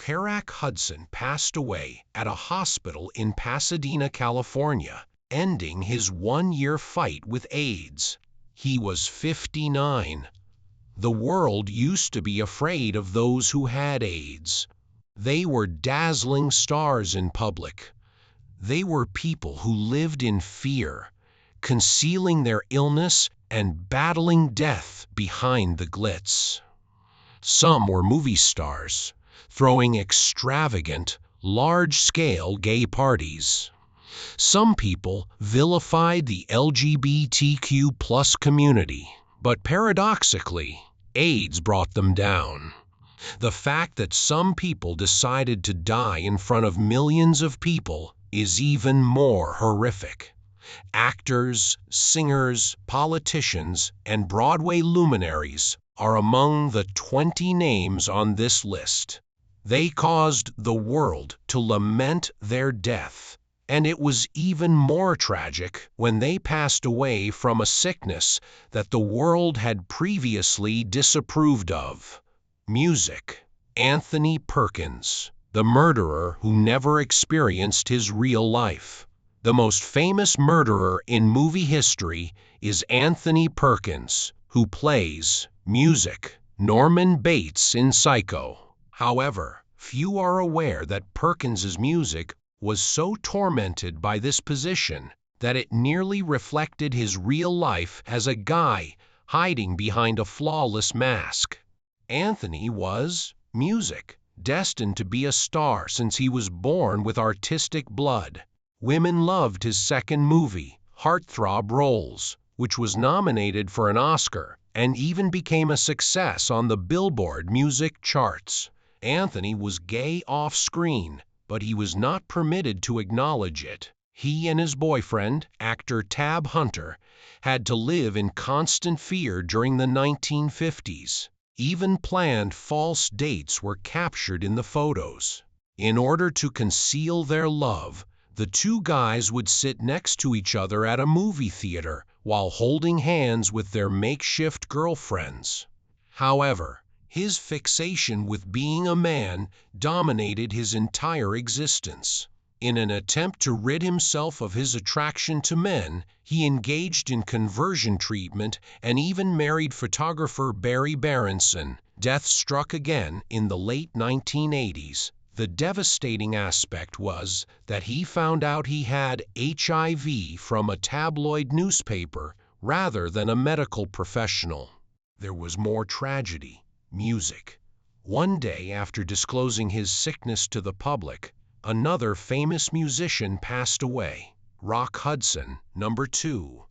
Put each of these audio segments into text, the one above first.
Karak Hudson passed away at a hospital in Pasadena, California, ending his one-year fight with AIDS. He was 59. The world used to be afraid of those who had AIDS. They were dazzling stars in public. They were people who lived in fear, concealing their illness and battling death behind the glitz. Some were movie stars, throwing extravagant, large-scale gay parties. Some people vilified the LGBTQ+ community, but paradoxically, AIDS brought them down. The fact that some people decided to die in front of millions of people is even more horrific. Actors, singers, politicians, and Broadway luminaries are among the 20 names on this list. They caused the world to lament their death, and it was even more tragic when they passed away from a sickness that the world had previously disapproved of. Music. Anthony Perkins, the murderer who never experienced his real life. The most famous murderer in movie history is Anthony Perkins, who plays Music, Norman Bates in Psycho. However, few are aware that Perkins's music was so tormented by this position that it nearly reflected his real life as a guy hiding behind a flawless mask. Anthony was Music, destined to be a star since he was born with artistic blood. Women loved his second movie, Heartthrob Roles, which was nominated for an Oscar and even became a success on the Billboard music charts. Anthony was gay off-screen, but he was not permitted to acknowledge it. He and his boyfriend, actor Tab Hunter, had to live in constant fear during the 1950s. Even planned false dates were captured in the photos. In order to conceal their love, the two guys would sit next to each other at a movie theater while holding hands with their makeshift girlfriends. However, his fixation with being a man dominated his entire existence. In an attempt to rid himself of his attraction to men, he engaged in conversion treatment and even married photographer Barry Berenson. Death struck again in the late 1980s. The devastating aspect was that he found out he had HIV from a tabloid newspaper rather than a medical professional. There was more tragedy. Music. One day after disclosing his sickness to the public, another famous musician passed away. Rock Hudson, number 2.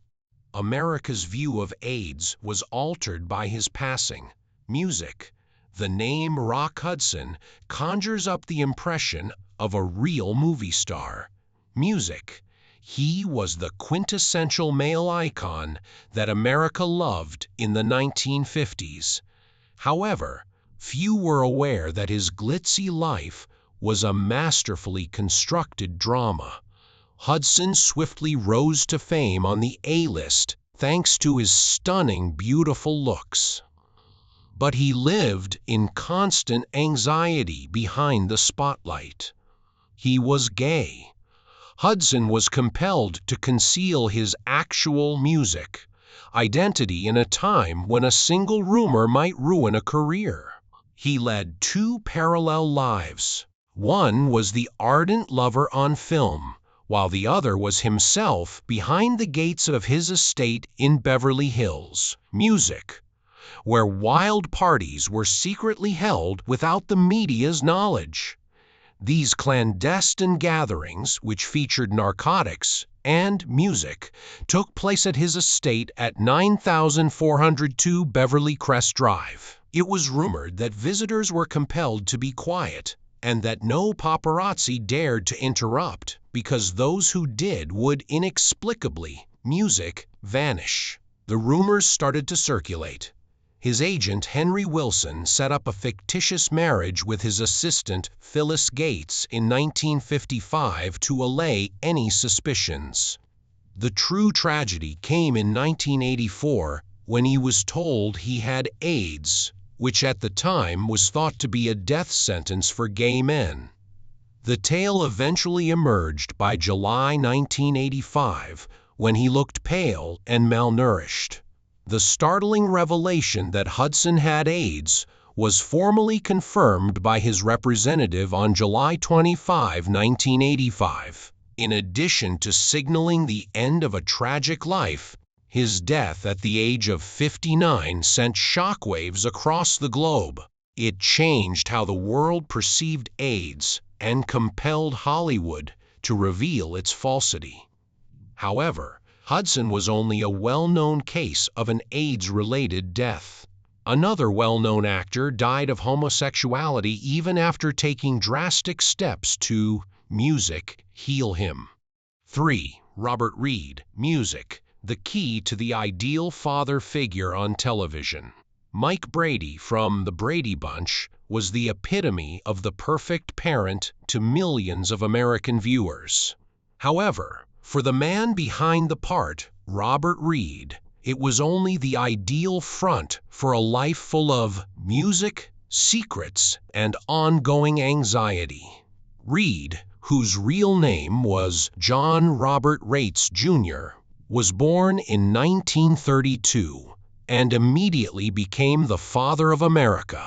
America's view of AIDS was altered by his passing. Music. The name Rock Hudson conjures up the impression of a real movie star. Music. He was the quintessential male icon that America loved in the 1950s. However, few were aware that his glitzy life was a masterfully constructed drama. Hudson swiftly rose to fame on the A-list thanks to his stunning, beautiful looks. But he lived in constant anxiety behind the spotlight. He was gay. Hudson was compelled to conceal his actual music identity in a time when a single rumor might ruin a career. He led 2 parallel lives. One was the ardent lover on film, while the other was himself behind the gates of his estate in Beverly Hills. Music, where wild parties were secretly held without the media's knowledge. These clandestine gatherings, which featured narcotics and music, took place at his estate at 9402 Beverly Crest Drive. It was rumored that visitors were compelled to be quiet and that no paparazzi dared to interrupt because those who did would inexplicably, music, vanish. The rumors started to circulate. His agent, Henry Wilson, set up a fictitious marriage with his assistant, Phyllis Gates, in 1955 to allay any suspicions. The true tragedy came in 1984 when he was told he had AIDS, which at the time was thought to be a death sentence for gay men. The tale eventually emerged by July 1985, when he looked pale and malnourished. The startling revelation that Hudson had AIDS was formally confirmed by his representative on July 25, 1985. In addition to signaling the end of a tragic life, his death at the age of 59 sent shockwaves across the globe. It changed how the world perceived AIDS and compelled Hollywood to reveal its falsity. However, Hudson was only a well-known case of an AIDS-related death. Another well-known actor died of homosexuality even after taking drastic steps to music heal him. 3. Robert Reed, music, the key to the ideal father figure on television. Mike Brady from The Brady Bunch was the epitome of the perfect parent to millions of American viewers. However, for the man behind the part, Robert Reed, it was only the ideal front for a life full of music, secrets, and ongoing anxiety. Reed, whose real name was John Robert Rates Jr., was born in 1932 and immediately became the father of America.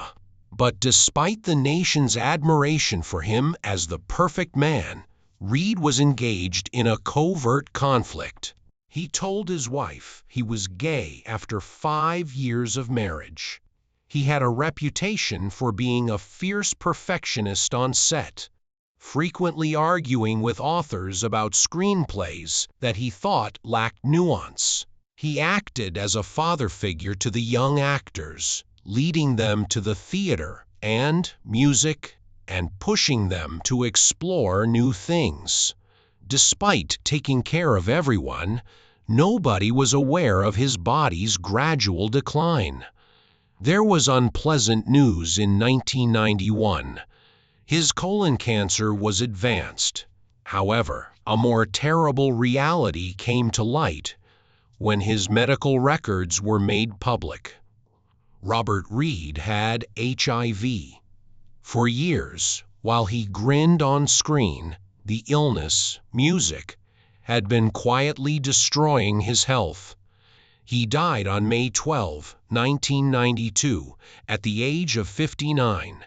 But despite the nation's admiration for him as the perfect man, Reed was engaged in a covert conflict. He told his wife he was gay after 5 years of marriage. He had a reputation for being a fierce perfectionist on set, frequently arguing with authors about screenplays that he thought lacked nuance. He acted as a father figure to the young actors, leading them to the theater and music and pushing them to explore new things. Despite taking care of everyone, nobody was aware of his body's gradual decline. There was unpleasant news in 1991. His colon cancer was advanced. However, a more terrible reality came to light when his medical records were made public. Robert Reed had HIV. For years, while he grinned on screen, the illness, music, had been quietly destroying his health. He died on May 12, 1992, at the age of 59.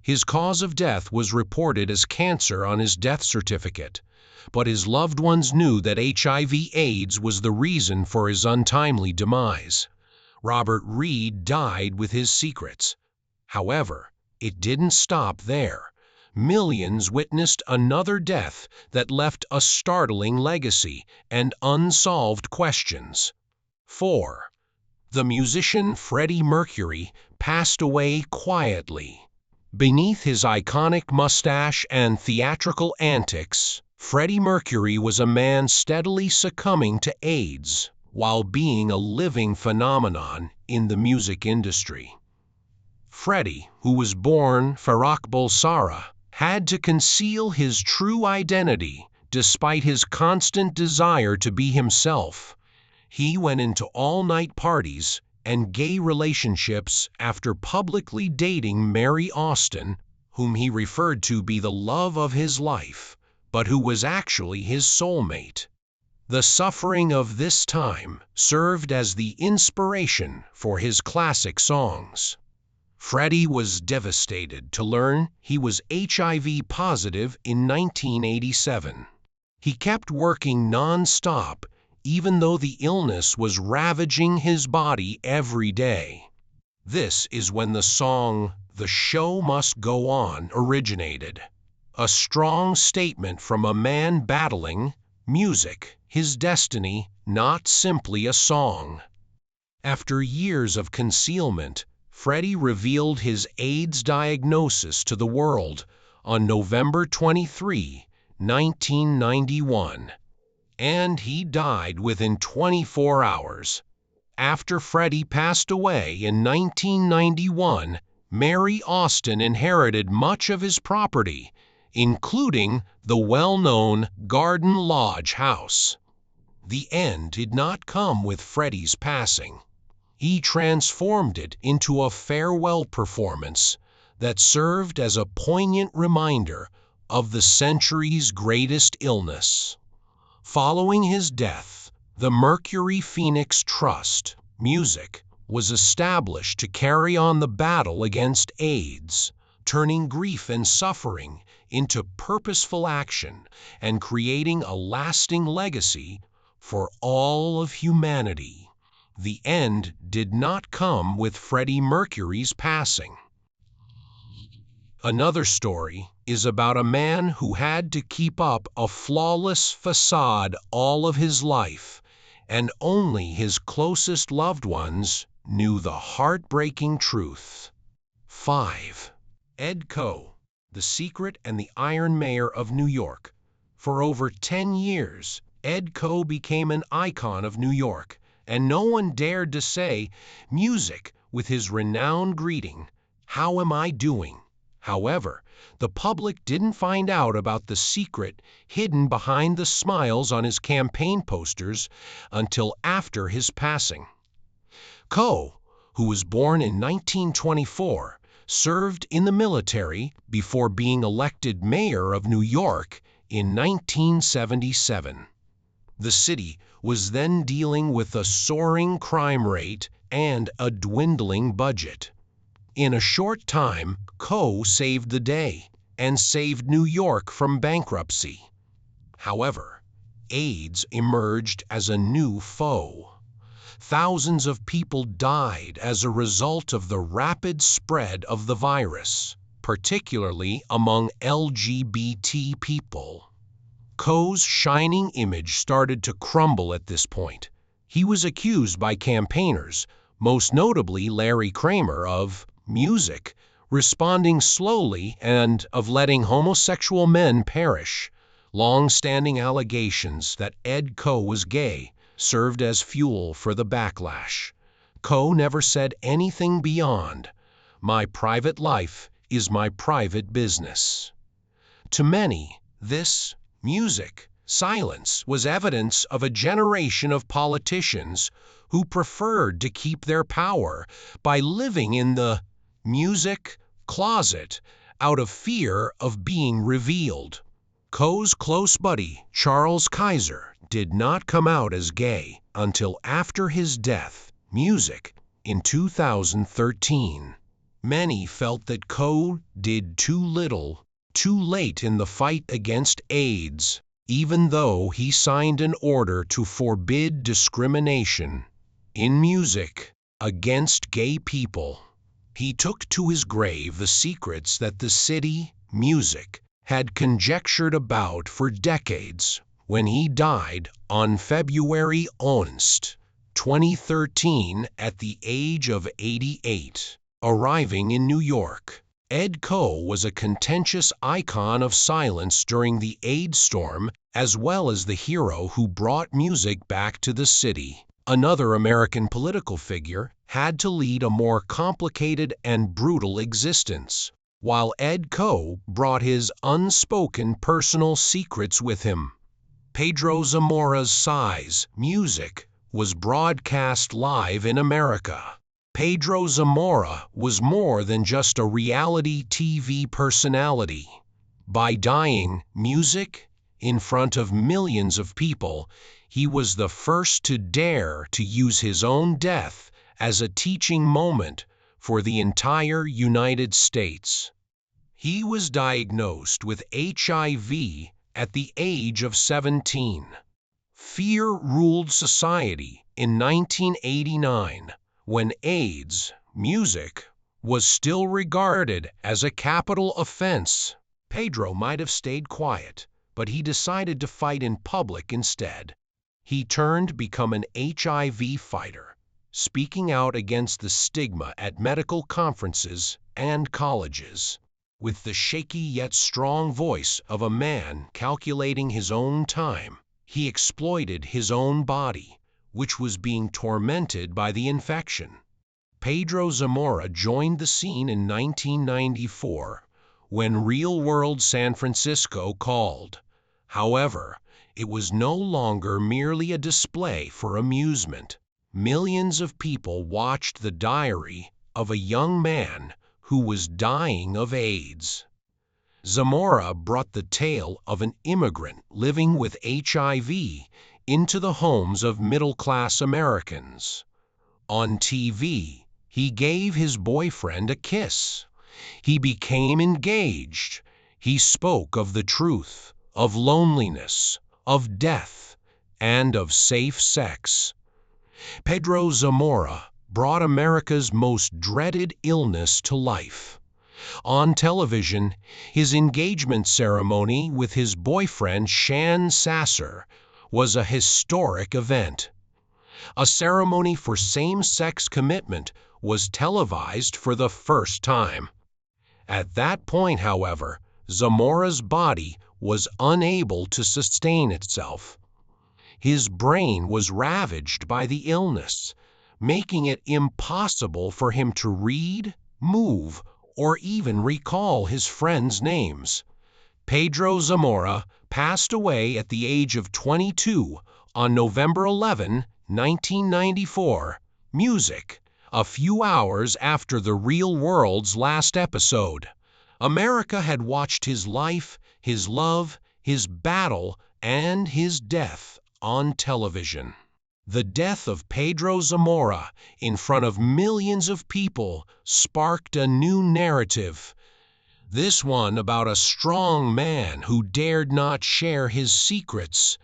His cause of death was reported as cancer on his death certificate, but his loved ones knew that HIV/AIDS was the reason for his untimely demise. Robert Reed died with his secrets. However, it didn't stop there. Millions witnessed another death that left a startling legacy and unsolved questions. 4. The musician Freddie Mercury passed away quietly. Beneath his iconic mustache and theatrical antics, Freddie Mercury was a man steadily succumbing to AIDS while being a living phenomenon in the music industry. Freddie, who was born Farrokh Bulsara, had to conceal his true identity despite his constant desire to be himself. He went into all-night parties and gay relationships after publicly dating Mary Austin, whom he referred to be the love of his life, but who was actually his soulmate. The suffering of this time served as the inspiration for his classic songs. Freddie was devastated to learn he was HIV positive in 1987. He kept working non-stop, even though the illness was ravaging his body every day. This is when the song "The Show Must Go On" originated, a strong statement from a man battling music, his destiny, not simply a song. After years of concealment, Freddie revealed his AIDS diagnosis to the world on November 23, 1991. And he died within 24 hours. After Freddie passed away in 1991, Mary Austin inherited much of his property, including the well-known Garden Lodge house. The end did not come with Freddie's passing. He transformed it into a farewell performance that served as a poignant reminder of the century's greatest illness. Following his death, the Mercury Phoenix Trust, Music, was established to carry on the battle against AIDS, turning grief and suffering into purposeful action and creating a lasting legacy for all of humanity. The end did not come with Freddie Mercury's passing. Another story is about a man who had to keep up a flawless facade all of his life, and only his closest loved ones knew the heartbreaking truth. 5. Ed Koh, the Secret and the Iron Mayor of New York. For over 10 years, Ed Koh became an icon of New York, and no one dared to say music with his renowned greeting, "How am I doing?" However, the public didn't find out about the secret hidden behind the smiles on his campaign posters until after his passing. Koh, who was born in 1924, served in the military before being elected mayor of New York in 1977. The city was then dealing with a soaring crime rate and a dwindling budget. In a short time, Koh saved the day and saved New York from bankruptcy. However, AIDS emerged as a new foe. Thousands of people died as a result of the rapid spread of the virus, particularly among LGBT people. Koh's shining image started to crumble at this point. He was accused by campaigners, most notably Larry Kramer, of music, responding slowly, and of letting homosexual men perish. Long-standing allegations that Ed Koh was gay served as fuel for the backlash. Koh never said anything beyond, "My private life is my private business." To many, this music silence was evidence of a generation of politicians who preferred to keep their power by living in the music closet out of fear of being revealed. Koh's close buddy, Charles Kaiser, did not come out as gay until after his death, music, in 2013. Many felt that Koh did too little, too late in the fight against AIDS, even though he signed an order to forbid discrimination in music against gay people. He took to his grave the secrets that the city, music, had conjectured about for decades when he died on February 1st, 2013 at the age of 88. Arriving in New York, Ed Koh was a contentious icon of silence during the AIDS storm, as well as the hero who brought music back to the city. Another American political figure had to lead a more complicated and brutal existence, while Ed Koh brought his unspoken personal secrets with him. Pedro Zamora's Size Music was broadcast live in America. Pedro Zamora was more than just a reality TV personality. By dying music in front of millions of people, he was the first to dare to use his own death as a teaching moment for the entire United States. He was diagnosed with HIV at the age of 17. Fear ruled society in 1989, when AIDS, music, was still regarded as a capital offense. Pedro might have stayed quiet, but he decided to fight in public instead. He turned to become an HIV fighter, speaking out against the stigma at medical conferences and colleges. With the shaky yet strong voice of a man calculating his own time, he exploited his own body, which was being tormented by the infection. Pedro Zamora joined the scene in 1994 when Real World San Francisco called. However, it was no longer merely a display for amusement. millions of people watched the diary of a young man who was dying of AIDS. Zamora brought the tale of an immigrant living with HIV into the homes of middle-class Americans. On TV, he gave his boyfriend a kiss. He became engaged. He spoke of the truth, of loneliness, of death, and of safe sex. Pedro Zamora brought America's most dreaded illness to life. On television, his engagement ceremony with his boyfriend Shan Sasser was a historic event. A ceremony for same-sex commitment was televised for the first time. At that point, however, Zamora's body was unable to sustain itself. His brain was ravaged by the illness, making it impossible for him to read, move, or even recall his friends' names. Pedro Zamora passed away at the age of 22 on November 11, 1994. Music. A few hours after The Real World's last episode, America had watched his life, his love, his battle, and his death on television. The death of Pedro Zamora in front of millions of people sparked a new narrative. This one about a strong man who dared not share his secrets.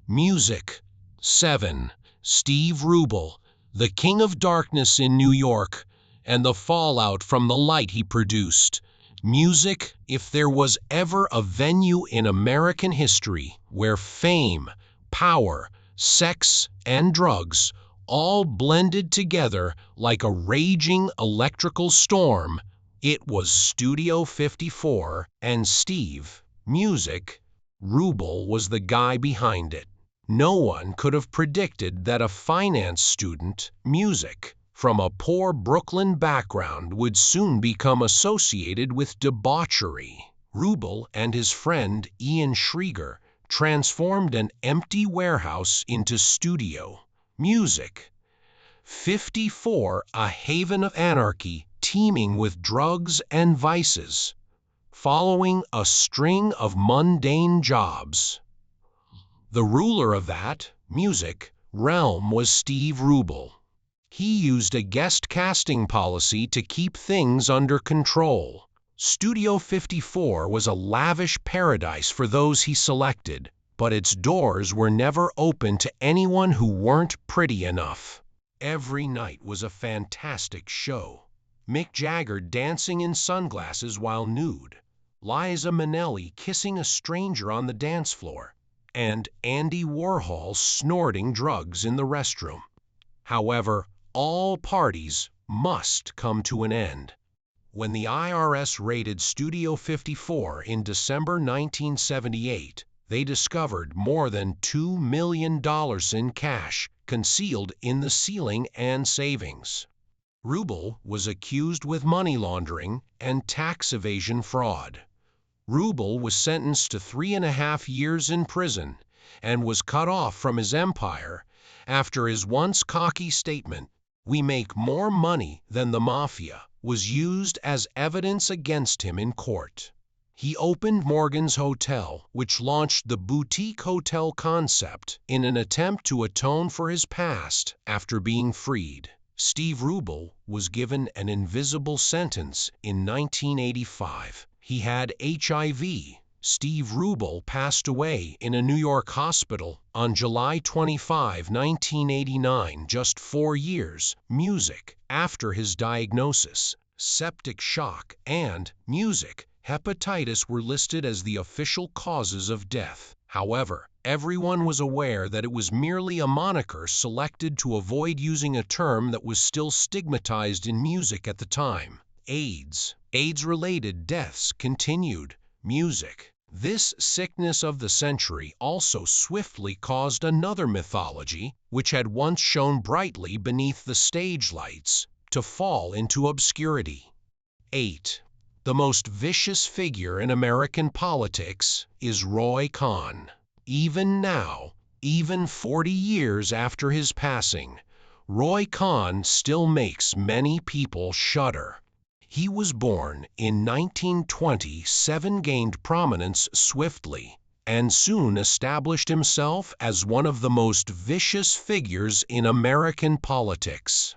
Music. 7. Steve Rubel, the King of Darkness in New York, and the fallout from the light he produced. Music. If there was ever a venue in American history where fame, power, sex, and drugs all blended together like a raging electrical storm, it was Studio 54, and Steve, Music, Rubel was the guy behind it. No one could have predicted that a finance student, Music, from a poor Brooklyn background would soon become associated with debauchery. Rubel and his friend Ian Schreiger transformed an empty warehouse into Studio Music 54, a haven of anarchy teeming with drugs and vices, following a string of mundane jobs. The ruler of that, Music, realm was Steve Rubel. He used a guest casting policy to keep things under control. Studio 54 was a lavish paradise for those he selected, but its doors were never open to anyone who weren't pretty enough. Every night was a fantastic show. Mick Jagger dancing in sunglasses while nude, Liza Minnelli kissing a stranger on the dance floor, and Andy Warhol snorting drugs in the restroom. However, all parties must come to an end. When the IRS raided Studio 54 in December 1978, they discovered more than $2 million in cash concealed in the ceiling and savings. Rubel was accused with money laundering and tax evasion fraud. Rubel was sentenced to 3.5 years in prison and was cut off from his empire after his once cocky statement, "We make more money than the mafia," was used as evidence against him in court. He opened Morgan's Hotel, which launched the boutique hotel concept in an attempt to atone for his past after being freed. Steve Rubel was given an invisible sentence in 1985. He had HIV. Steve Rubel passed away in a New York hospital on July 25, 1989, just 4 years, Music, after his diagnosis. Septic shock and Music, hepatitis were listed as the official causes of death. However, everyone was aware that it was merely a moniker selected to avoid using a term that was still stigmatized in music at the time. AIDS. AIDS-related deaths continued. Music. This sickness of the century also swiftly caused another mythology, which had once shone brightly beneath the stage lights, to fall into obscurity. 8. The most vicious figure in American politics is Roy Cohn. Even now, even 40 years after his passing, Roy Khan still makes many people shudder. He was born in 1927, gained prominence swiftly, and soon established himself as one of the most vicious figures in American politics.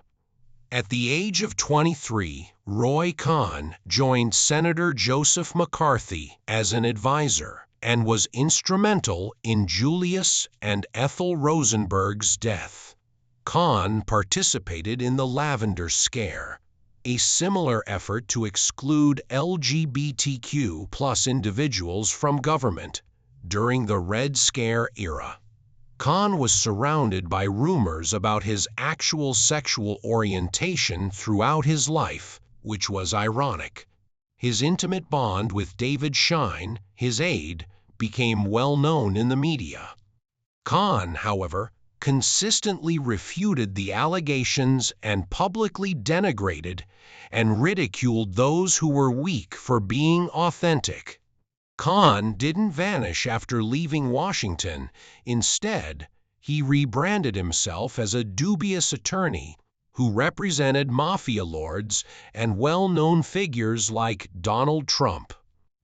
At the age of 23, Roy Khan joined Senator Joseph McCarthy as an advisor and was instrumental in Julius and Ethel Rosenberg's death. Khan participated in the Lavender Scare, a similar effort to exclude LGBTQ+ individuals from government during the Red Scare era. Khan was surrounded by rumors about his actual sexual orientation throughout his life, which was ironic. His intimate bond with David Shine, his aide, became well known in the media. Khan, however, consistently refuted the allegations and publicly denigrated and ridiculed those who were weak for being authentic. Khan didn't vanish after leaving Washington. Instead, he rebranded himself as a dubious attorney who represented mafia lords and well-known figures like Donald Trump.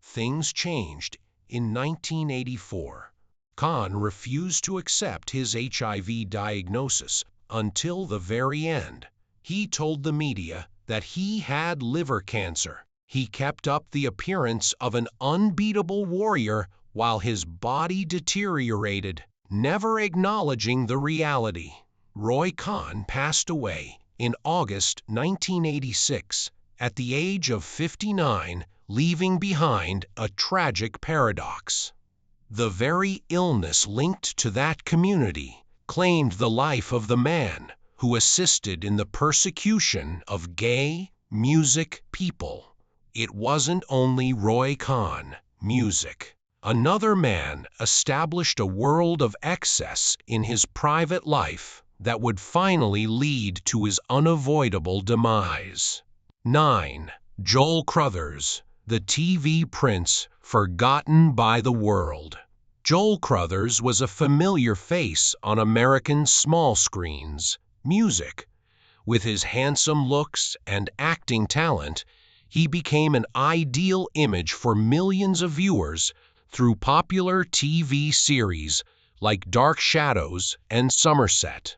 Things changed in 1984. Khan refused to accept his HIV diagnosis until the very end. He told the media that he had liver cancer. He kept up the appearance of an unbeatable warrior while his body deteriorated, never acknowledging the reality. Roy Khan passed away in August 1986 at the age of 59, leaving behind a tragic paradox. The very illness linked to that community claimed the life of the man who assisted in the persecution of gay music people. It wasn't only Roy Khan, music. Another man established a world of excess in his private life that would finally lead to his unavoidable demise. 9. Joel Crothers, the TV prince forgotten by the world. Joel Crothers was a familiar face on American small screens, music. With his handsome looks and acting talent, he became an ideal image for millions of viewers through popular TV series like Dark Shadows and Somerset.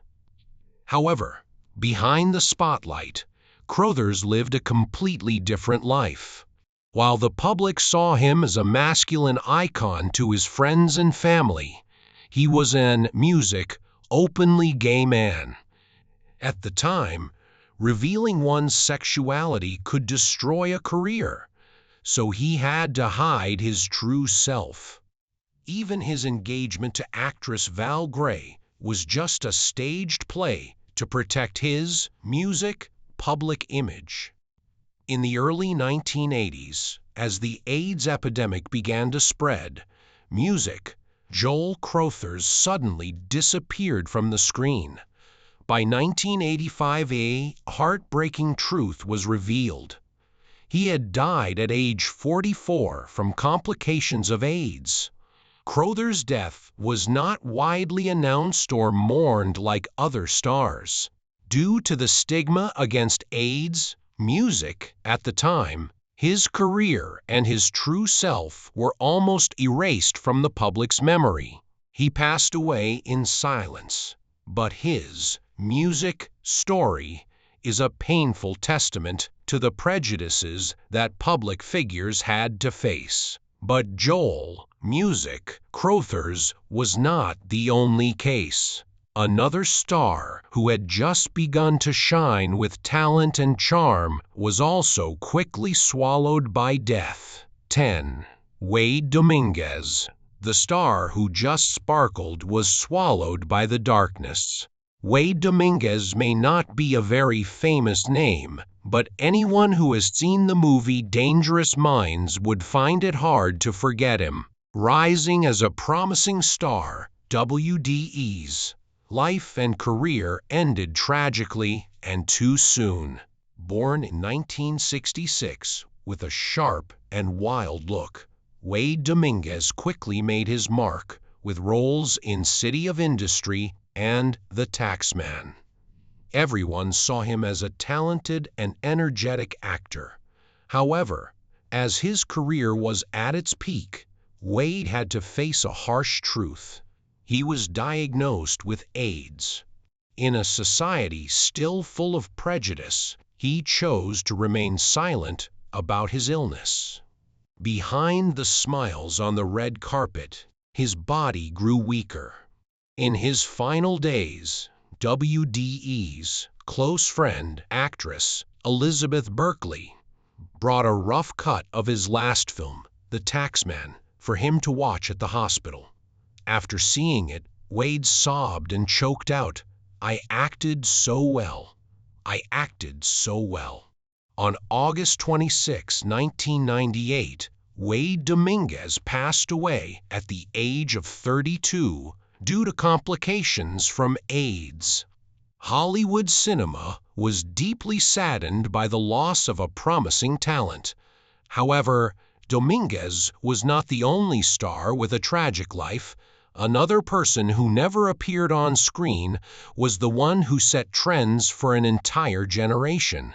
However, behind the spotlight, Crothers lived a completely different life. While the public saw him as a masculine icon to his friends and family, he was an music, openly gay man. At the time, revealing one's sexuality could destroy a career, so he had to hide his true self. Even his engagement to actress Val Gray was just a staged play to protect his music public image. In the early 1980s, as the AIDS epidemic began to spread, Joel Crothers suddenly disappeared from the screen. By 1985, a heartbreaking truth was revealed. He had died at age 44 from complications of AIDS. Crothers' death was not widely announced or mourned like other stars. Due to the stigma against AIDS, music at the time, his career and his true self were almost erased from the public's memory. He passed away in silence, but his music story is a painful testament to the prejudices that public figures had to face. But Joel Crothers was not the only case. Another star who had just begun to shine with talent and charm was also quickly swallowed by death. 10. Wade Dominguez. The star who just sparkled was swallowed by the darkness. Wade Dominguez may not be a very famous name, but anyone who has seen the movie Dangerous Minds would find it hard to forget him. Rising as a promising star, WDE's life and career ended tragically and too soon. Born in 1966 with a sharp and wild look, Wade Dominguez quickly made his mark with roles in City of Industry and The Taxman. Everyone saw him as a talented and energetic actor. However, as his career was at its peak, Wade had to face a harsh truth. He was diagnosed with AIDS. In a society still full of prejudice, he chose to remain silent about his illness. Behind the smiles on the red carpet, his body grew weaker. In his final days, WDE's close friend, actress Elizabeth Berkley, brought a rough cut of his last film, The Taxman, for him to watch at the hospital. After seeing it, Wade sobbed and choked out, "I acted so well. I acted so well." On August 26, 1998, Wade Dominguez passed away at the age of 32 due to complications from AIDS. Hollywood cinema was deeply saddened by the loss of a promising talent. However, Dominguez was not the only star with a tragic life. Another person who never appeared on screen was the one who set trends for an entire generation.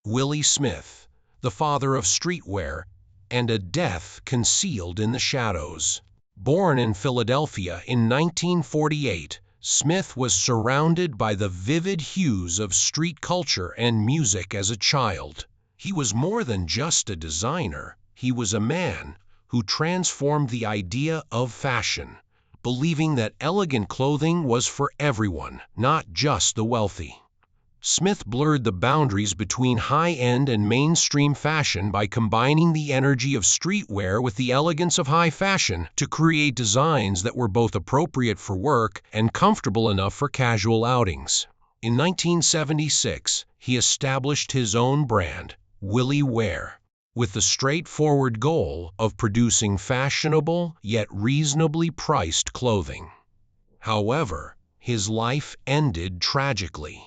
Willie Smith, the father of streetwear, and a death concealed in the shadows. Born in Philadelphia in 1948, Smith was surrounded by the vivid hues of street culture and music as a child. He was more than just a designer. He was a man who transformed the idea of fashion, believing that elegant clothing was for everyone, not just the wealthy. Smith blurred the boundaries between high-end and mainstream fashion by combining the energy of streetwear with the elegance of high fashion to create designs that were both appropriate for work and comfortable enough for casual outings. In 1976, he established his own brand, Willie Wear, with the straightforward goal of producing fashionable yet reasonably priced clothing. However, his life ended tragically.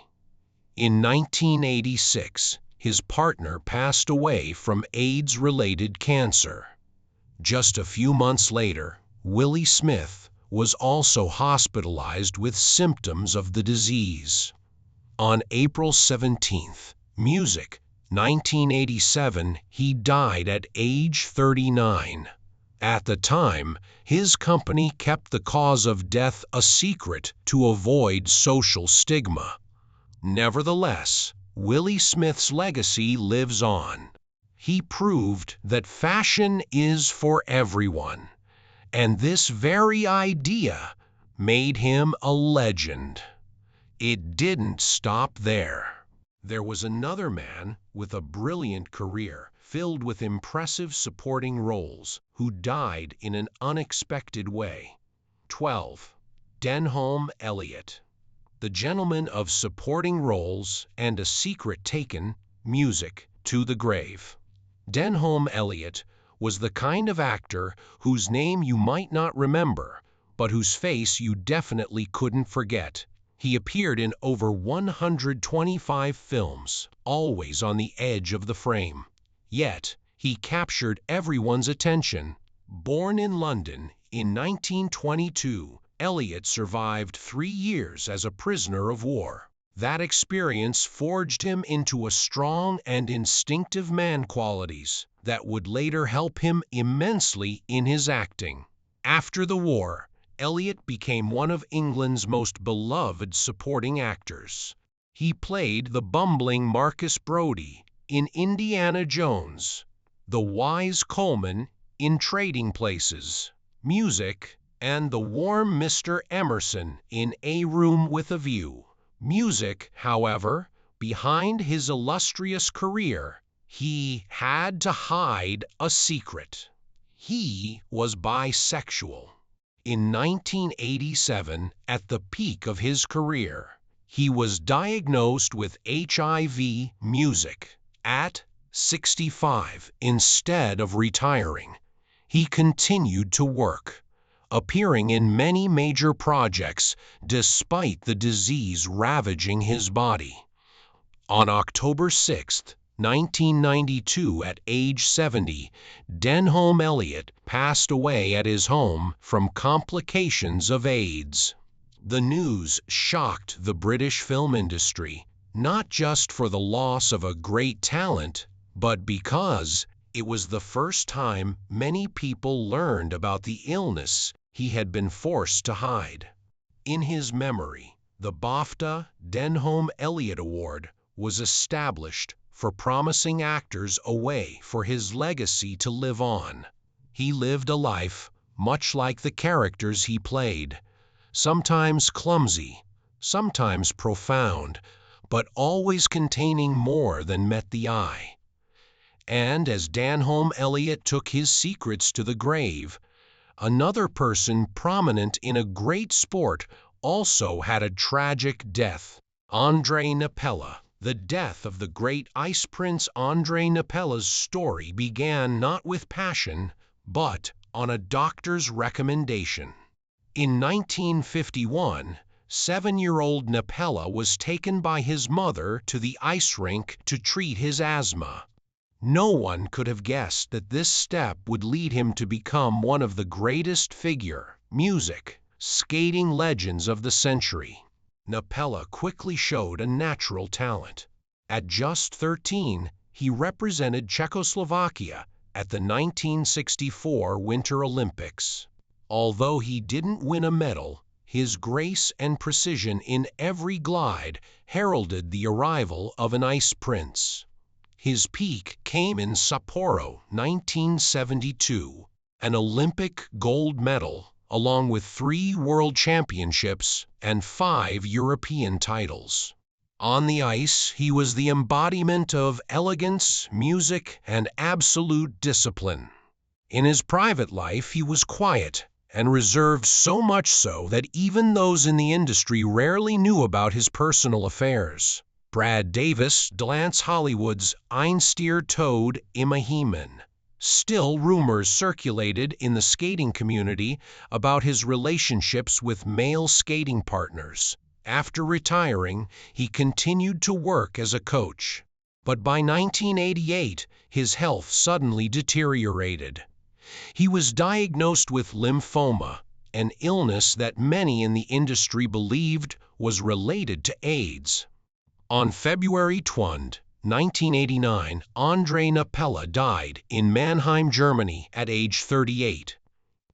In 1986, his partner passed away from AIDS-related cancer. Just a few months later, Willie Smith was also hospitalized with symptoms of the disease. On April 17, 1987, he died at age 39. At the time, his company kept the cause of death a secret to avoid social stigma. Nevertheless, Willie Smith's legacy lives on. He proved that fashion is for everyone, and this very idea made him a legend. It didn't stop there. There was another man with a brilliant career filled with impressive supporting roles who died in an unexpected way. 12. Denholm Elliott. The gentleman of supporting roles and A Secret Taken, music, to the grave. Denholm Elliott was the kind of actor whose name you might not remember, but whose face you definitely couldn't forget. He appeared in over 125 films, always on the edge of the frame. Yet, he captured everyone's attention. Born in London in 1922, Elliott survived 3 years as a prisoner of war. That experience forged him into a strong and instinctive man, qualities that would later help him immensely in his acting. After the war, Elliott became one of England's most beloved supporting actors. He played the bumbling Marcus Brody in Indiana Jones, the wise Coleman in Trading Places, music, and the warm Mr. Emerson in A Room with a View. Music, however, behind his illustrious career, he had to hide a secret. He was bisexual. In 1987, at the peak of his career, he was diagnosed with HIV, music. At 65, instead of retiring, he continued to work, appearing in many major projects despite the disease ravaging his body. On October 6, 1992, at age 70, Denholm Elliott passed away at his home from complications of AIDS. The news shocked the British film industry, not just for the loss of a great talent, but because it was the first time many people learned about the illness he had been forced to hide. In his memory, the BAFTA Denholm Elliott Award was established for promising actors a way for his legacy to live on. He lived a life much like the characters he played, sometimes clumsy, sometimes profound, but always containing more than met the eye. And as Denholm Elliott took his secrets to the grave, another person prominent in a great sport also had a tragic death. Andre Napella. The death of the great ice prince Andre Napella's story began not with passion, but on a doctor's recommendation. In 1951, 7-year-old Napella was taken by his mother to the ice rink to treat his asthma. No one could have guessed that this step would lead him to become one of the greatest music, skating legends of the century. Napella quickly showed a natural talent. At just 13, he represented Czechoslovakia at the 1964 Winter Olympics. Although he didn't win a medal, his grace and precision in every glide heralded the arrival of an ice prince. His peak came in Sapporo, 1972, an Olympic gold medal, along with 3 world championships and 5 European titles. On the ice, he was the embodiment of elegance, music, and absolute discipline. In his private life, he was quiet and reserved, so much so that even those in the industry rarely knew about his personal affairs. Brad Davis, Dlance Hollywood's Einsteer Toad Imaheman. Still, rumors circulated in the skating community about his relationships with male skating partners. After retiring, he continued to work as a coach. But by 1988, his health suddenly deteriorated. He was diagnosed with lymphoma, an illness that many in the industry believed was related to AIDS. On February 20, 1989, Andre Napella died in Mannheim, Germany at age 38.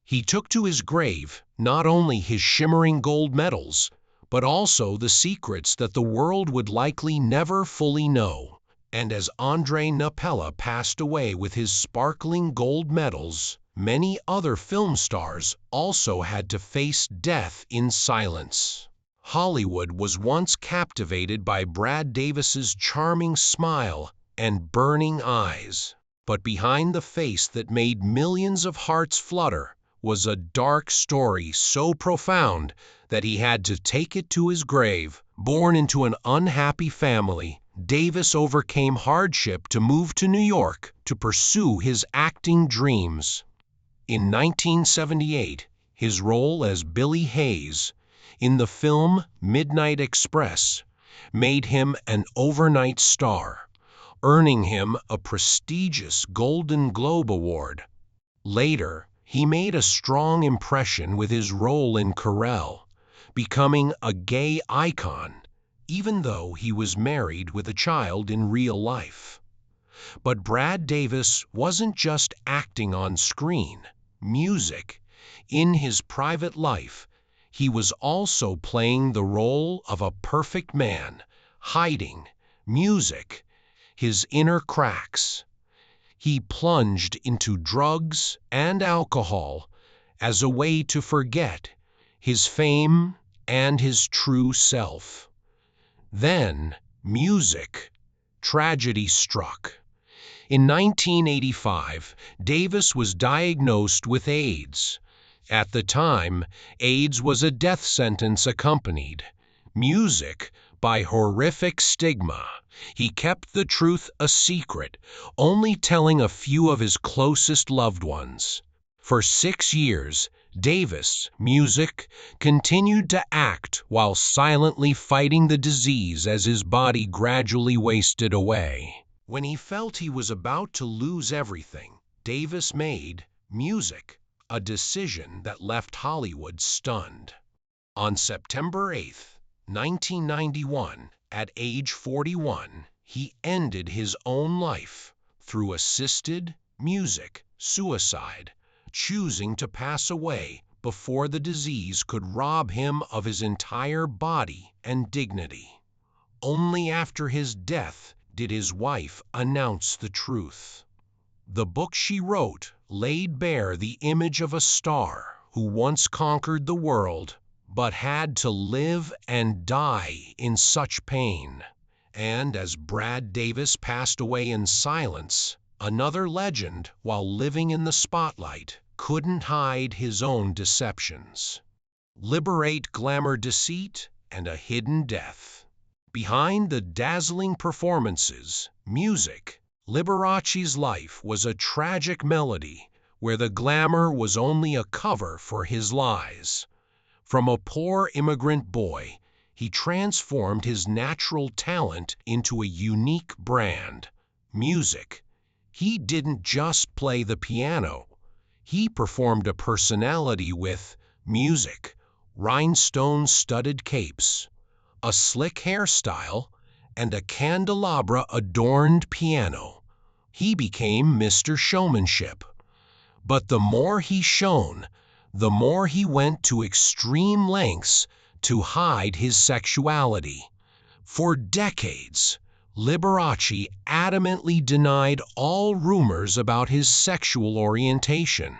He took to his grave not only his shimmering gold medals, but also the secrets that the world would likely never fully know. And as Andre Napella passed away with his sparkling gold medals, many other film stars also had to face death in silence. Hollywood was once captivated by Brad Davis's charming smile and burning eyes. But behind the face that made millions of hearts flutter was a dark story so profound that he had to take it to his grave. Born into an unhappy family, Davis overcame hardship to move to New York to pursue his acting dreams. In 1978, his role as Billy Hayes in the film Midnight Express made him an overnight star, earning him a prestigious Golden Globe Award. Later, he made a strong impression with his role in Carell, becoming a gay icon, even though he was married with a child in real life. But Brad Davis wasn't just acting on screen, music. In his private life, he was also playing the role of a perfect man, hiding, his inner cracks. He plunged into drugs and alcohol as a way to forget his fame and his true self. Then, tragedy struck. In 1985, Davis was diagnosed with AIDS. At the time, AIDS was a death sentence accompanied by horrific stigma. He kept the truth a secret, only telling a few of his closest loved ones. For 6 years, Davis, continued to act while silently fighting the disease as his body gradually wasted away. When he felt he was about to lose everything, Davis made a decision that left Hollywood stunned. On September 8, 1991, At age 41, he ended his own life through assisted music suicide, choosing to pass away before the disease could rob him of his entire body and dignity. Only after his death did his wife announce the truth. The book she wrote laid bare the image of a star who once conquered the world, but had to live and die in such pain. And as Brad Davis passed away in silence, another legend, while living in the spotlight, couldn't hide his own deceptions. Liberate glamour, deceit, and a hidden death. Behind the dazzling performances, music, Liberace's life was a tragic melody where the glamour was only a cover for his lies. From a poor immigrant boy, he transformed his natural talent into a unique brand, music. He didn't just play the piano. He performed a personality with music, rhinestone-studded capes, a slick hairstyle, and a candelabra-adorned piano. He became Mr. Showmanship. But the more he shone, the more he went to extreme lengths to hide his sexuality. For decades, Liberace adamantly denied all rumors about his sexual orientation.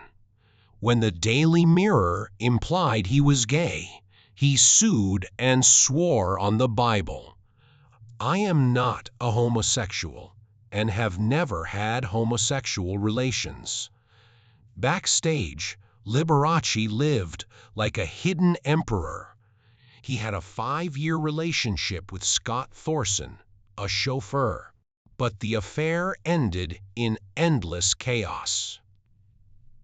When the Daily Mirror implied he was gay, he sued and swore on the Bible. "I am not a homosexual and have never had homosexual relations." Backstage, Liberace lived like a hidden emperor. He had a 5-year relationship with Scott Thorson, a chauffeur, but the affair ended in endless chaos.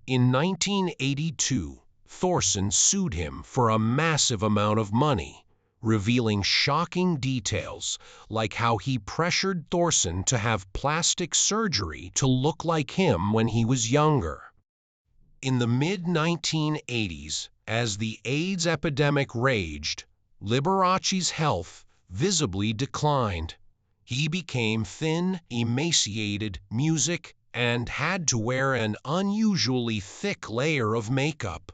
In 1982, Thorson sued him for a massive amount of money, revealing shocking details like how he pressured Thorson to have plastic surgery to look like him when he was younger. In the mid-1980s, as the AIDS epidemic raged, Liberace's health visibly declined. He became thin, emaciated, and had to wear an unusually thick layer of makeup.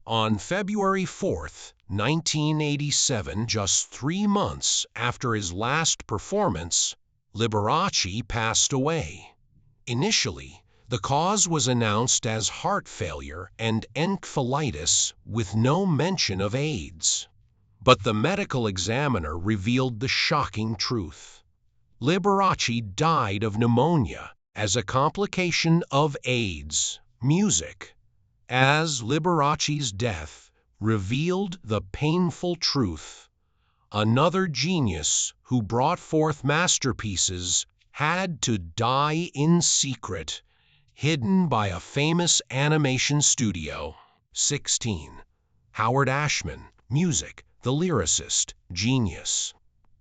On February 4, 1987, just 3 months after his last performance, Liberace passed away. Initially, the cause was announced as heart failure and encephalitis with no mention of AIDS. But the medical examiner revealed the shocking truth. Liberace died of pneumonia as a complication of AIDS. Music, as Liberace's death revealed the painful truth. Another genius who brought forth masterpieces had to die in secret, hidden by a famous animation studio. 16. Howard Ashman, music, the lyricist, genius.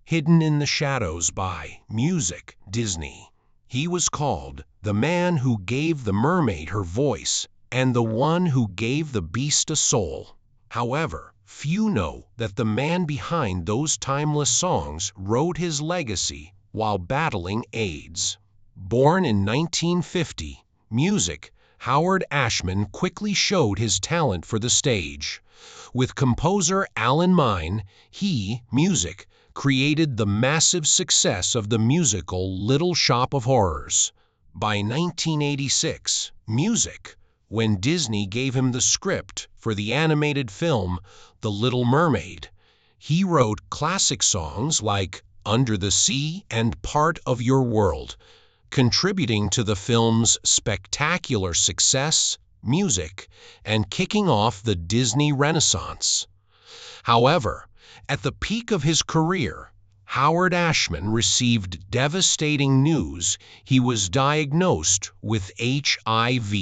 Hidden in the shadows by music, Disney. He was called the man who gave the mermaid her voice and the one who gave the beast a soul. However, few know that the man behind those timeless songs wrote his legacy while battling AIDS. Born in 1950, music, Howard Ashman quickly showed his talent for the stage. With composer Alan Mine, he, music, created the massive success of the musical Little Shop of Horrors. By 1986, music, when Disney gave him the script for the animated film The Little Mermaid, he wrote classic songs like Under the Sea and Part of Your World, contributing to the film's spectacular success, music, and kicking off the Disney Renaissance. However, at the peak of his career, Howard Ashman received devastating news he was diagnosed with HIV.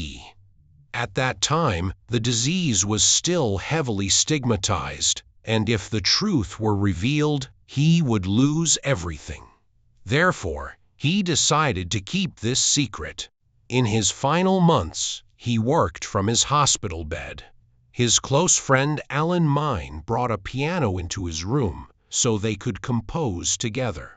At that time, the disease was still heavily stigmatized, and if the truth were revealed, he would lose everything. Therefore, he decided to keep this secret. In his final months, he worked from his hospital bed. His close friend Alan Mine brought a piano into his room, so they could compose together.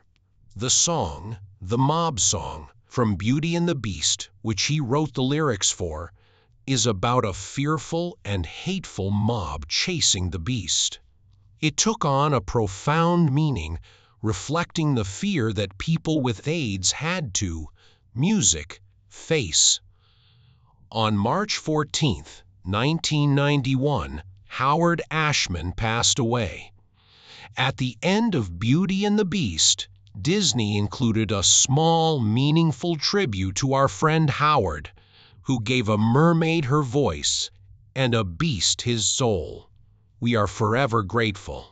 The song, the mob song, from Beauty and the Beast, which he wrote the lyrics for, is about a fearful and hateful mob chasing the beast. It took on a profound meaning, reflecting the fear that people with AIDS had to, music, face. On March 14, 1991, Howard Ashman passed away. At the end of Beauty and the Beast, Disney included a small, meaningful tribute to our friend Howard, who gave a mermaid her voice and a beast his soul. We are forever grateful.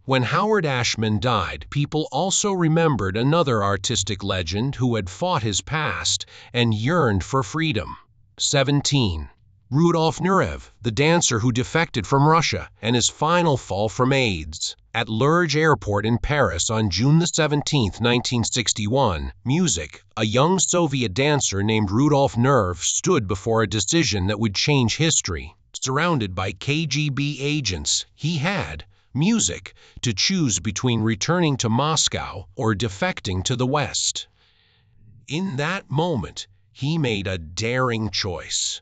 When Howard Ashman died, people also remembered another artistic legend who had fought his past and yearned for freedom. 17. Rudolf Nureyev, the dancer who defected from Russia, and his final fall from AIDS. At Lurge Airport in Paris on June 17, 1961, music, a young Soviet dancer named Rudolf Nureyev stood before a decision that would change history. Surrounded by KGB agents, he had, music, to choose between returning to Moscow or defecting to the West. In that moment, he made a daring choice.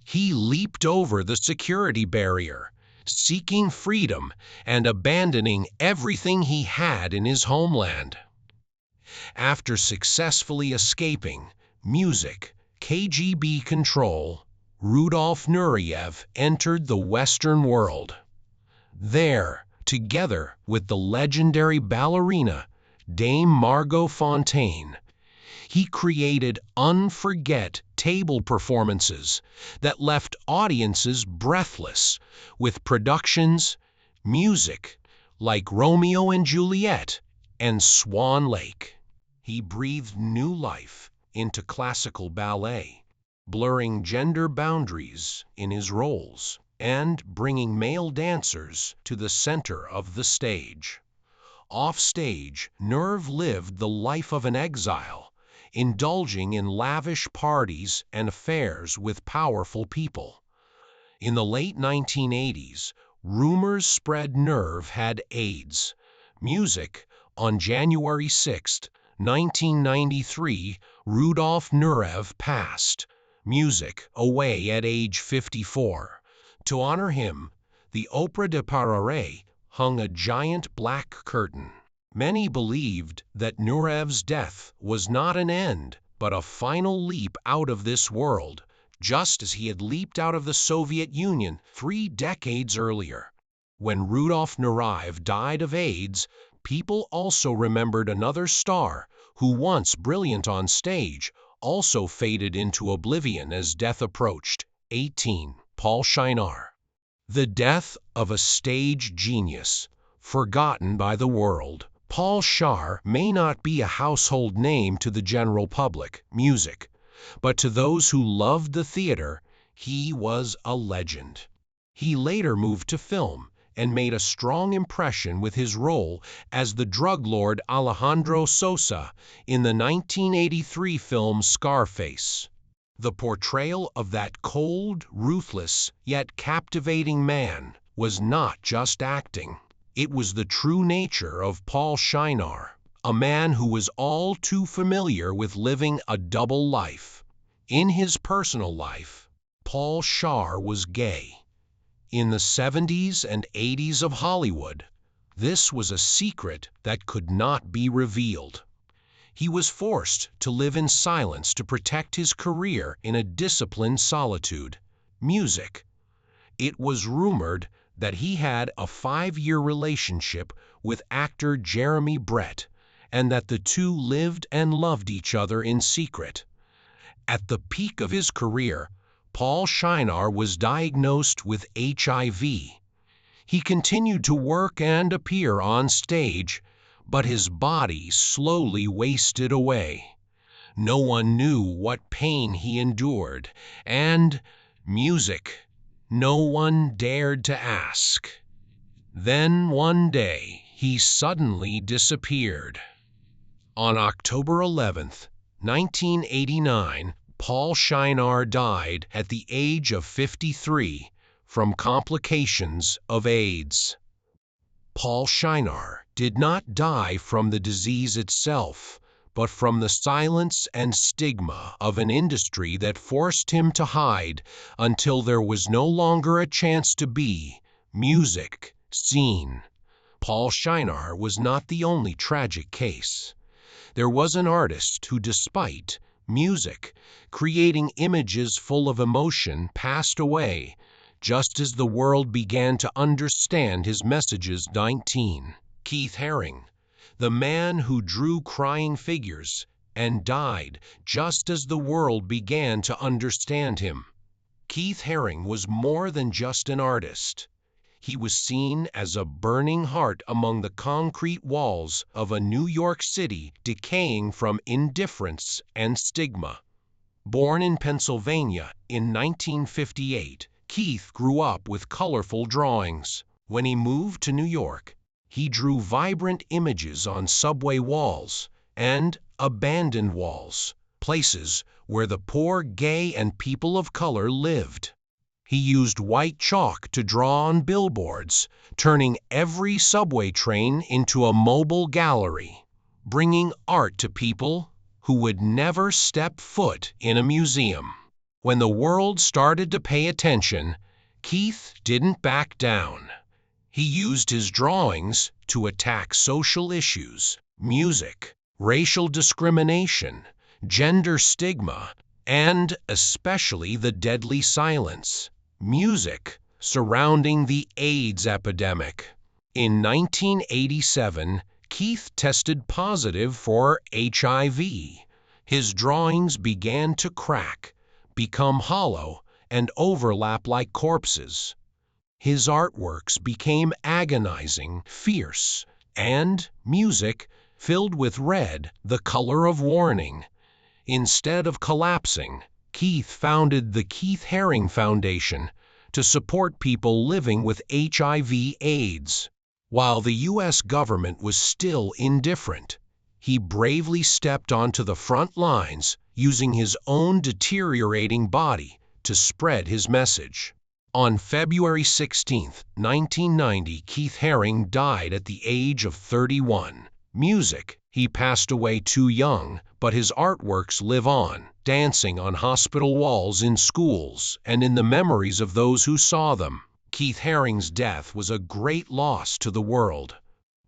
He leaped over the security barrier, seeking freedom and abandoning everything he had in his homeland. After successfully escaping music, KGB control, Rudolf Nureyev entered the Western world. There, together with the legendary ballerina Dame Margot Fonteyn, he created unforgettable performances that left audiences breathless, with productions, music like Romeo and Juliet and Swan Lake. He breathed new life into classical ballet, blurring gender boundaries in his roles and bringing male dancers to the center of the stage. Offstage, Nureyev lived the life of an exile, indulging in lavish parties and affairs with powerful people. In the late 1980s, rumors spread Nureyev had AIDS. Music, on January 6, 1993, Rudolf Nureyev passed. Music, away at age 54. To honor him, the Opéra de Paris hung a giant black curtain. Many believed that Nureyev's death was not an end, but a final leap out of this world, just as he had leaped out of the Soviet Union 3 decades earlier. When Rudolf Nureyev died of AIDS, people also remembered another star who, once brilliant on stage, also faded into oblivion as death approached. 18. Paul Shinar. The death of a stage genius, forgotten by the world. Paul Shinar may not be a household name to the general public, music, but to those who loved the theater, he was a legend. He later moved to film and made a strong impression with his role as the drug lord Alejandro Sosa in the 1983 film Scarface. The portrayal of that cold, ruthless, yet captivating man was not just acting. It was the true nature of Paul Shinar, a man who was all too familiar with living a double life. In his personal life, Paul Shinar was gay. In the 70s and 80s of Hollywood, this was a secret that could not be revealed. He was forced to live in silence to protect his career in a disciplined solitude. Music. It was rumored that he had a 5-year relationship with actor Jeremy Brett, and that the two lived and loved each other in secret. At the peak of his career, Paul Shinar was diagnosed with HIV. He continued to work and appear on stage, but his body slowly wasted away. No one knew what pain he endured, and music. No one dared to ask. Then one day, he suddenly disappeared. On October 11, 1989, Paul Shinar died at the age of 53 from complications of AIDS. Paul Shinar did not die from the disease itself, but from the silence and stigma of an industry that forced him to hide until there was no longer a chance to be music seen. Paul Shinar was not the only tragic case. There was an artist who, despite music, creating images full of emotion, passed away just as the world began to understand his messages. 19. Keith Haring, the man who drew crying figures and died just as the world began to understand him. Keith Haring was more than just an artist. He was seen as a burning heart among the concrete walls of a New York City decaying from indifference and stigma. Born in Pennsylvania in 1958, Keith grew up with colorful drawings. When he moved to New York, he drew vibrant images on subway walls and abandoned walls, places where the poor, gay, and people of color lived. He used white chalk to draw on billboards, turning every subway train into a mobile gallery, bringing art to people who would never step foot in a museum. When the world started to pay attention, Keith didn't back down. He used his drawings to attack social issues, music, racial discrimination, gender stigma, and especially the deadly silence, music, surrounding the AIDS epidemic. In 1987, Keith tested positive for HIV. His drawings began to crack, become hollow, and overlap like corpses. His artworks became agonizing, fierce, and music filled with red, the color of warning. Instead of collapsing, Keith founded the Keith Haring Foundation to support people living with HIV/AIDS. While the U.S. government was still indifferent, he bravely stepped onto the front lines, using his own deteriorating body to spread his message. On February 16, 1990, Keith Haring died at the age of 31. Music. He passed away too young, but his artworks live on, dancing on hospital walls, in schools, and in the memories of those who saw them. Keith Haring's death was a great loss to the world.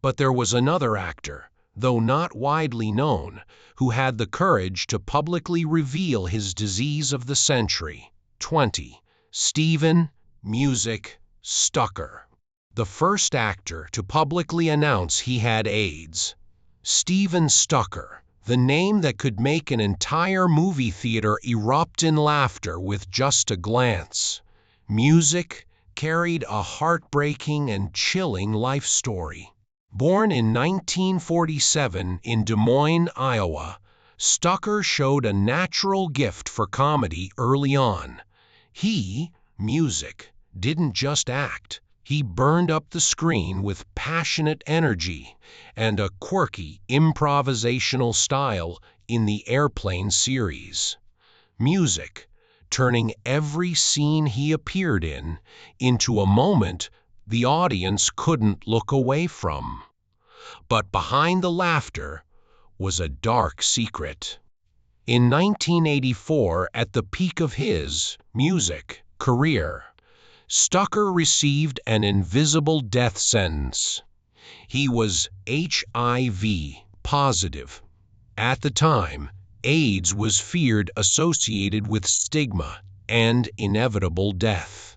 But there was another actor, though not widely known, who had the courage to publicly reveal his disease of the century. 20. Stephen "Music" Stucker, the first actor to publicly announce he had AIDS. Stephen Stucker, the name that could make an entire movie theater erupt in laughter with just a glance. Music carried a heartbreaking and chilling life story. Born in 1947 in Des Moines, Iowa, Stucker showed a natural gift for comedy early on. He, Music, didn't just act. He burned up the screen with passionate energy and a quirky improvisational style in the Airplane series. Music, turning every scene he appeared in into a moment the audience couldn't look away from. But behind the laughter was a dark secret. In 1984, at the peak of his Music career, Stucker received an invisible death sentence. He was HIV positive. At the time, AIDS was feared, associated with stigma and inevitable death.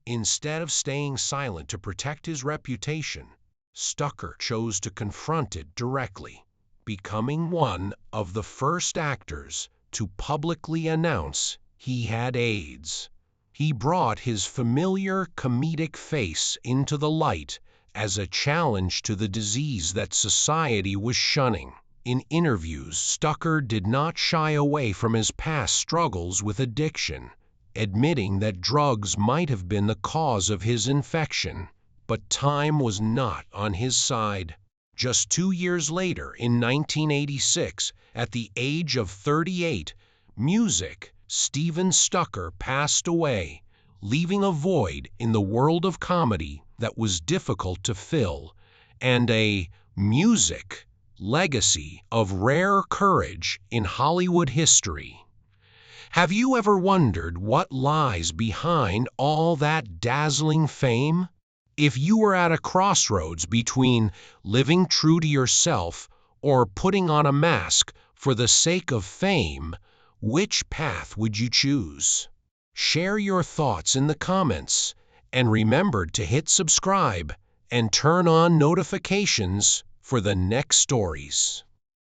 Instead of staying silent to protect his reputation, Stucker chose to confront it directly, becoming one of the first actors to publicly announce he had AIDS. He brought his familiar comedic face into the light as a challenge to the disease that society was shunning. In interviews, Stucker did not shy away from his past struggles with addiction, admitting that drugs might have been the cause of his infection. But time was not on his side. Just 2 years later, in 1986, at the age of 38, Music, Stephen Stucker passed away, leaving a void in the world of comedy that was difficult to fill, and a music legacy of rare courage in Hollywood history. Have you ever wondered what lies behind all that dazzling fame? If you were at a crossroads between living true to yourself or putting on a mask for the sake of fame, which path would you choose? Share your thoughts in the comments, and remember to hit subscribe and turn on notifications for the next stories.